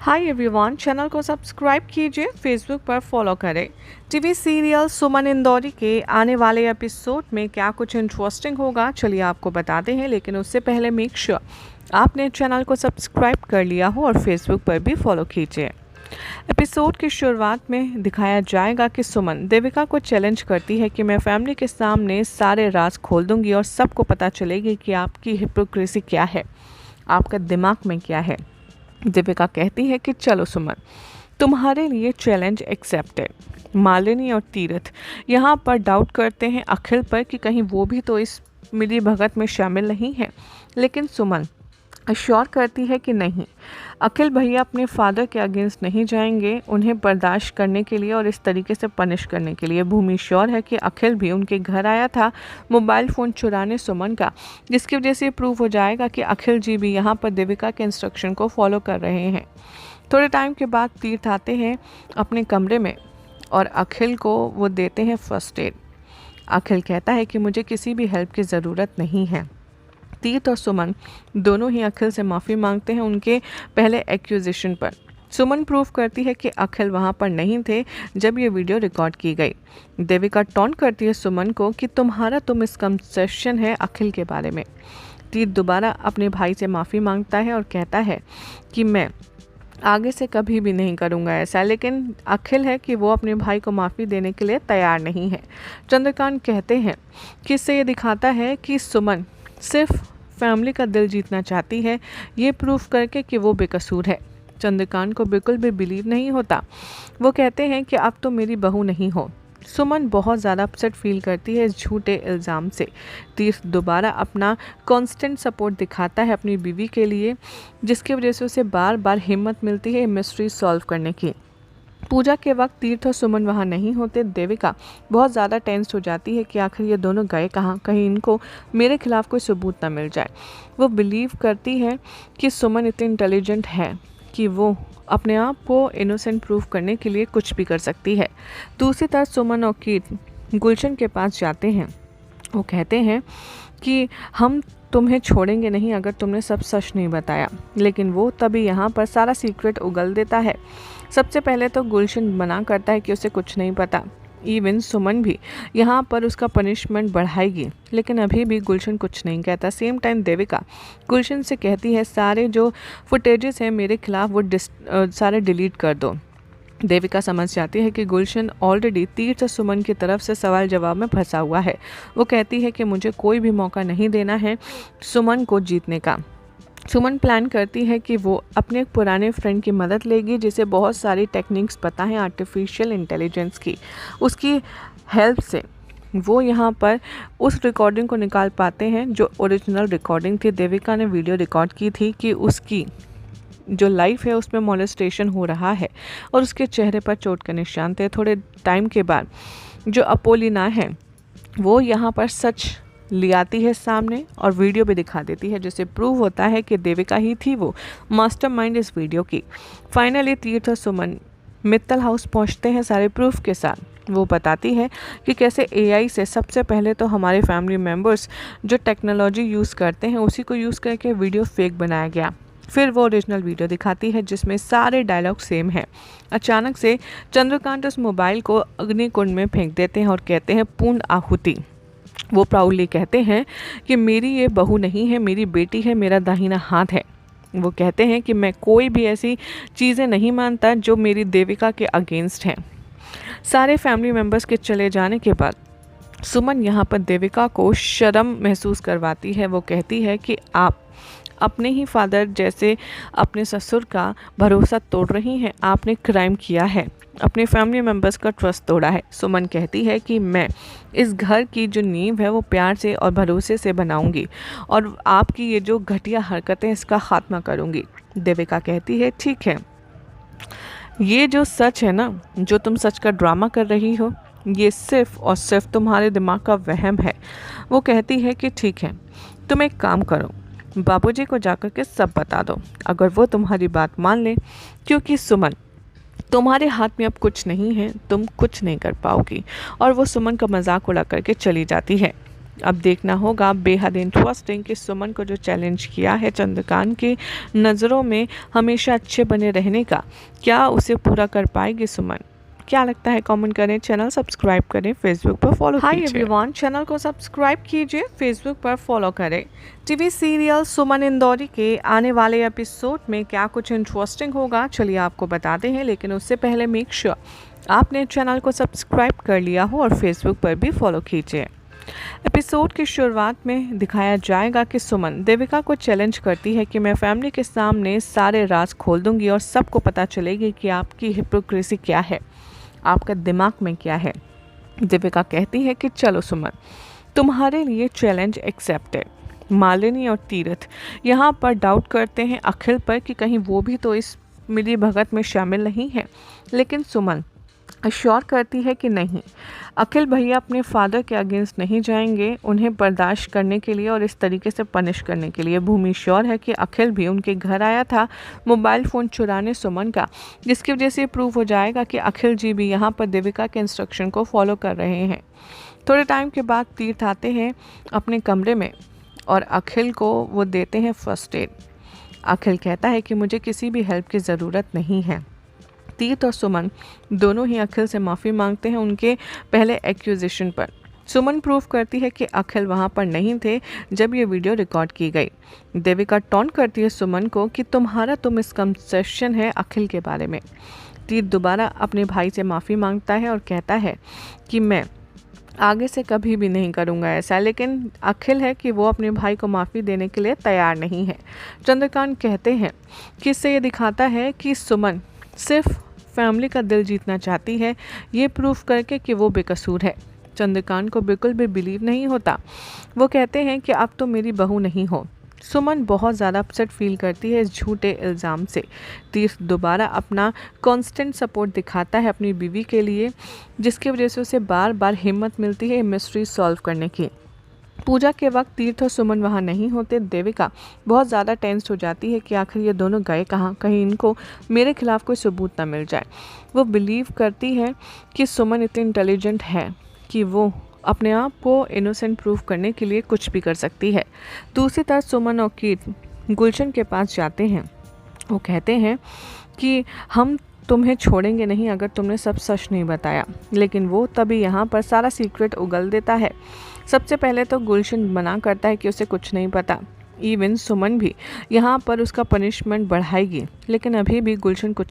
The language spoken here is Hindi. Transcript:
हाय एवरीवन, चैनल को सब्सक्राइब कीजिए, फेसबुक पर फॉलो करें। टीवी सीरियल सुमन इंदौरी के आने वाले एपिसोड में क्या कुछ इंटरेस्टिंग होगा, चलिए आपको बताते हैं। लेकिन उससे पहले मेक श्योर आपने चैनल को सब्सक्राइब कर लिया हो और फेसबुक पर भी फॉलो कीजिए। एपिसोड की शुरुआत में दिखाया जाएगा कि सुमन देविका को चैलेंज करती है कि मैं फैमिली के सामने सारे राज खोल दूंगी और सबको पता चलेगी कि आपकी हिपोक्रेसी क्या है, आपका दिमाग में क्या है। देविका कहती है कि चलो सुमन, तुम्हारे लिए चैलेंज एक्सेप्टेड। मालिनी और तीरथ यहाँ पर डाउट करते हैं अखिल पर कि कहीं वो भी तो इस मिली भगत में शामिल नहीं है, लेकिन सुमन अश्योर करती है कि नहीं, अखिल भैया अपने फादर के अगेंस्ट नहीं जाएंगे उन्हें बर्दाश्त करने के लिए और इस तरीके से पनिश करने के लिए। भूमि श्योर है कि अखिल भी उनके घर आया था मोबाइल फ़ोन चुराने सुमन का, जिसकी वजह से प्रूव हो जाएगा कि अखिल जी भी यहाँ पर देविका के इंस्ट्रक्शन को फॉलो कर रहे हैं। थोड़े टाइम के बाद तीर्थ आते हैं अपने कमरे में और अखिल को वो देते हैं फर्स्ट एड। अखिल कहता है कि मुझे किसी भी हेल्प की ज़रूरत नहीं है। तीर्थ और सुमन दोनों ही अखिल से माफ़ी मांगते हैं उनके पहले एक्यूजेशन पर। सुमन प्रूव करती है कि अखिल वहां पर नहीं थे जब ये वीडियो रिकॉर्ड की गई। देविका टॉन्ट करती है सुमन को कि तुम्हारा मिसकंसेप्शन है अखिल के बारे में। तीर्थ दोबारा अपने भाई से माफ़ी मांगता है और कहता है कि मैं आगे से कभी भी नहीं करूंगा ऐसा, लेकिन अखिल है कि वो अपने भाई को माफ़ी देने के लिए तैयार नहीं है। चंद्रकांत कहते हैं कि इससे ये दिखाता है कि सुमन सिर्फ फैमिली का दिल जीतना चाहती है, ये प्रूफ करके कि वो बेकसूर है। चंद्रकांत को बिल्कुल भी बिलीव नहीं होता। वो कहते हैं कि अब तो मेरी बहू नहीं हो। सुमन बहुत ज़्यादा अपसेट फील करती है इस झूठे इल्ज़ाम से। तीर्थ दोबारा अपना कांस्टेंट सपोर्ट दिखाता है अपनी बीवी के लिए, जिसकी वजह से उसे बार बार हिम्मत मिलती है मिस्ट्री सॉल्व करने की। पूजा के वक्त तीर्थ और सुमन वहाँ नहीं होते। देविका बहुत ज़्यादा टेंस हो जाती है कि आखिर ये दोनों गए कहाँ, कहीं इनको मेरे खिलाफ कोई सबूत ना मिल जाए। वो बिलीव करती है कि सुमन इतनी इंटेलिजेंट है कि वो अपने आप को इनोसेंट प्रूव करने के लिए कुछ भी कर सकती है। दूसरी तरफ सुमन और कीर्त गुलशन के पास जाते हैं। वो कहते हैं कि हम तुम्हें छोड़ेंगे नहीं अगर तुमने सब सच नहीं बताया, लेकिन वो तभी यहाँ पर सारा सीक्रेट उगल देता है। सबसे पहले तो गुलशन मना करता है कि उसे कुछ नहीं पता। इवन सुमन भी यहाँ पर उसका पनिशमेंट बढ़ाएगी, लेकिन अभी भी गुलशन कुछ नहीं कहता। सेम टाइम देविका गुलशन से कहती है सारे जो फुटेजेस हैं मेरे खिलाफ वो सारे डिलीट कर दो। देविका समझ जाती है कि गुलशन ऑलरेडी तीर्थ सुमन की तरफ से सवाल जवाब में फंसा हुआ है। वो कहती है कि मुझे कोई भी मौका नहीं देना है सुमन को जीतने का। सुमन प्लान करती है कि वो अपने पुराने फ्रेंड की मदद लेगी जिसे बहुत सारी टेक्निक्स पता है आर्टिफिशियल इंटेलिजेंस की। उसकी हेल्प से वो यहाँ पर उस रिकॉर्डिंग को निकाल पाते हैं जो ओरिजिनल रिकॉर्डिंग थी। देविका ने वीडियो रिकॉर्ड की थी कि उसकी जो लाइफ है उसमें मोलेस्टेशन हो रहा है और उसके चेहरे पर चोट के निशान थे। थोड़े टाइम के बाद जो अपोलिना है वो यहाँ पर सच ले आती है सामने और वीडियो भी दिखा देती है, जिससे प्रूव होता है कि देविका ही थी वो मास्टरमाइंड इस वीडियो की। फाइनली तीर्थ और सुमन मित्तल हाउस पहुंचते हैं सारे प्रूफ के साथ। वो बताती है कि कैसे एआई से सबसे पहले तो हमारे फैमिली मेम्बर्स जो टेक्नोलॉजी यूज़ करते हैं उसी को यूज़ करके वीडियो फेक बनाया गया। फिर वो ओरिजिनल वीडियो दिखाती है जिसमें सारे डायलॉग सेम है। अचानक से चंद्रकांत उस मोबाइल को अग्निकुंड में फेंक देते हैं और कहते हैं पूर्ण आहुति। वो प्राउडली कहते हैं कि मेरी ये बहू नहीं है, मेरी बेटी है, मेरा दाहिना हाथ है। वो कहते हैं कि मैं कोई भी ऐसी चीज़ें नहीं मानता जो मेरी देविका के अगेंस्ट हैं। सारे फैमिली मेम्बर्स के चले जाने के बाद सुमन यहाँ पर देविका को शर्म महसूस करवाती है। वो कहती है कि आप अपने ही फादर जैसे अपने ससुर का भरोसा तोड़ रही हैं। आपने क्राइम किया है, अपने फैमिली मेम्बर्स का ट्रस्ट तोड़ा है। सुमन कहती है कि मैं इस घर की जो नींव है वो प्यार से और भरोसे से बनाऊंगी और आपकी ये जो घटिया हरकतें इसका खात्मा करूंगी। देविका कहती है ठीक है, ये जो सच है ना, जो तुम सच का ड्रामा कर रही हो, ये सिर्फ और सिर्फ तुम्हारे दिमाग का वहम है। वो कहती है कि ठीक है, तुम एक काम करो, बाबूजी को जाकर के सब बता दो, अगर वो तुम्हारी बात मान ले, क्योंकि सुमन तुम्हारे हाथ में अब कुछ नहीं है, तुम कुछ नहीं कर पाओगी। और वो सुमन का मजाक उड़ा करके चली जाती है। अब देखना होगा बेहद इंटरेस्टिंग कि सुमन को जो चैलेंज किया है चंद्रकांत की नज़रों में हमेशा अच्छे बने रहने का, क्या उसे पूरा कर पाएगी सुमन? क्या लगता है कमेंट करें, चैनल सब्सक्राइब करें, फेसबुक पर फॉलो कीजिए। हाय एवरीवन, चैनल को सब्सक्राइब कीजिए, फेसबुक पर फॉलो करें। टीवी सीरियल सुमन इंदौरी के आने वाले एपिसोड में क्या कुछ इंटरेस्टिंग होगा, चलिए आपको बताते हैं। लेकिन उससे पहले मेक श्योर आपने चैनल को सब्सक्राइब कर लिया हो और फेसबुक पर भी फॉलो कीजिए। एपिसोड की शुरुआत में दिखाया जाएगा कि सुमन देविका को चैलेंज करती है कि मैं फैमिली के सामने सारे राज खोल दूंगी और सबको पता चलेगी कि आपकी हिपोक्रेसी क्या है, आपका दिमाग में क्या है। दीपिका कहती है कि चलो सुमन, तुम्हारे लिए चैलेंज एक्सेप्टेड। मालिनी और तीरथ यहाँ पर डाउट करते हैं अखिल पर कि कहीं वो भी तो इस मिली भगत में शामिल नहीं है, लेकिन सुमन अश्योर करती है कि नहीं, अखिल भैया अपने फादर के अगेंस्ट नहीं जाएंगे उन्हें बर्दाश्त करने के लिए और इस तरीके से पनिश करने के लिए। भूमि श्योर है कि अखिल भी उनके घर आया था मोबाइल फ़ोन चुराने सुमन का, जिसकी वजह से प्रूव हो जाएगा कि अखिल जी भी यहाँ पर देविका के इंस्ट्रक्शन को फॉलो कर रहे हैं। थोड़े टाइम के बाद तीर्थ आते हैं अपने कमरे में और अखिल को वो देते हैं फर्स्ट एड। अखिल कहता है कि मुझे किसी भी हेल्प की ज़रूरत नहीं है। तीर्थ और सुमन दोनों ही अखिल से माफ़ी मांगते हैं उनके पहले एक्यूजेशन पर। सुमन प्रूव करती है कि अखिल वहां पर नहीं थे जब ये वीडियो रिकॉर्ड की गई। देविका टॉन्ट करती है सुमन को कि तुम्हारा तो मिसकंसेप्शन है अखिल के बारे में। तीर्थ दोबारा अपने भाई से माफ़ी मांगता है और कहता है कि मैं आगे से कभी भी नहीं करूंगा ऐसा, लेकिन अखिल है कि वो अपने भाई को माफ़ी देने के लिए तैयार नहीं है। चंद्रकांत कहते हैं कि इससे ये दिखाता है कि सुमन सिर्फ फैमिली का दिल जीतना चाहती है, ये प्रूफ करके कि वो बेकसूर है। चंद्रकांत को बिल्कुल भी बिलीव नहीं होता। वो कहते हैं कि अब तो मेरी बहू नहीं हो। सुमन बहुत ज़्यादा अपसेट फील करती है इस झूठे इल्ज़ाम से। तीर्थ दोबारा अपना कांस्टेंट सपोर्ट दिखाता है अपनी बीवी के लिए, जिसकी वजह से उसे बार बार हिम्मत मिलती है मिस्ट्री सॉल्व करने की। पूजा के वक्त तीर्थ और सुमन वहाँ नहीं होते। देविका बहुत ज़्यादा टेंस हो जाती है कि आखिर ये दोनों गए कहाँ, कहीं इनको मेरे खिलाफ कोई सबूत ना मिल जाए। वो बिलीव करती है कि सुमन इतनी इंटेलिजेंट है कि वो अपने आप को इनोसेंट प्रूव करने के लिए कुछ भी कर सकती है। दूसरी तरफ सुमन और कीर्त गुलशन के पास जाते हैं। वो कहते हैं कि हम तुम्हें छोड़ेंगे नहीं अगर तुमने सब सच नहीं बताया, लेकिन वो तभी यहाँ पर सारा सीक्रेट उगल देता है। सबसे पहले तो गुलशन मना करता है कि उसे कुछ नहीं पता। इवन सुमन भी यहाँ पर उसका पनिशमेंट बढ़ाएगी, लेकिन अभी भी गुलशन कुछ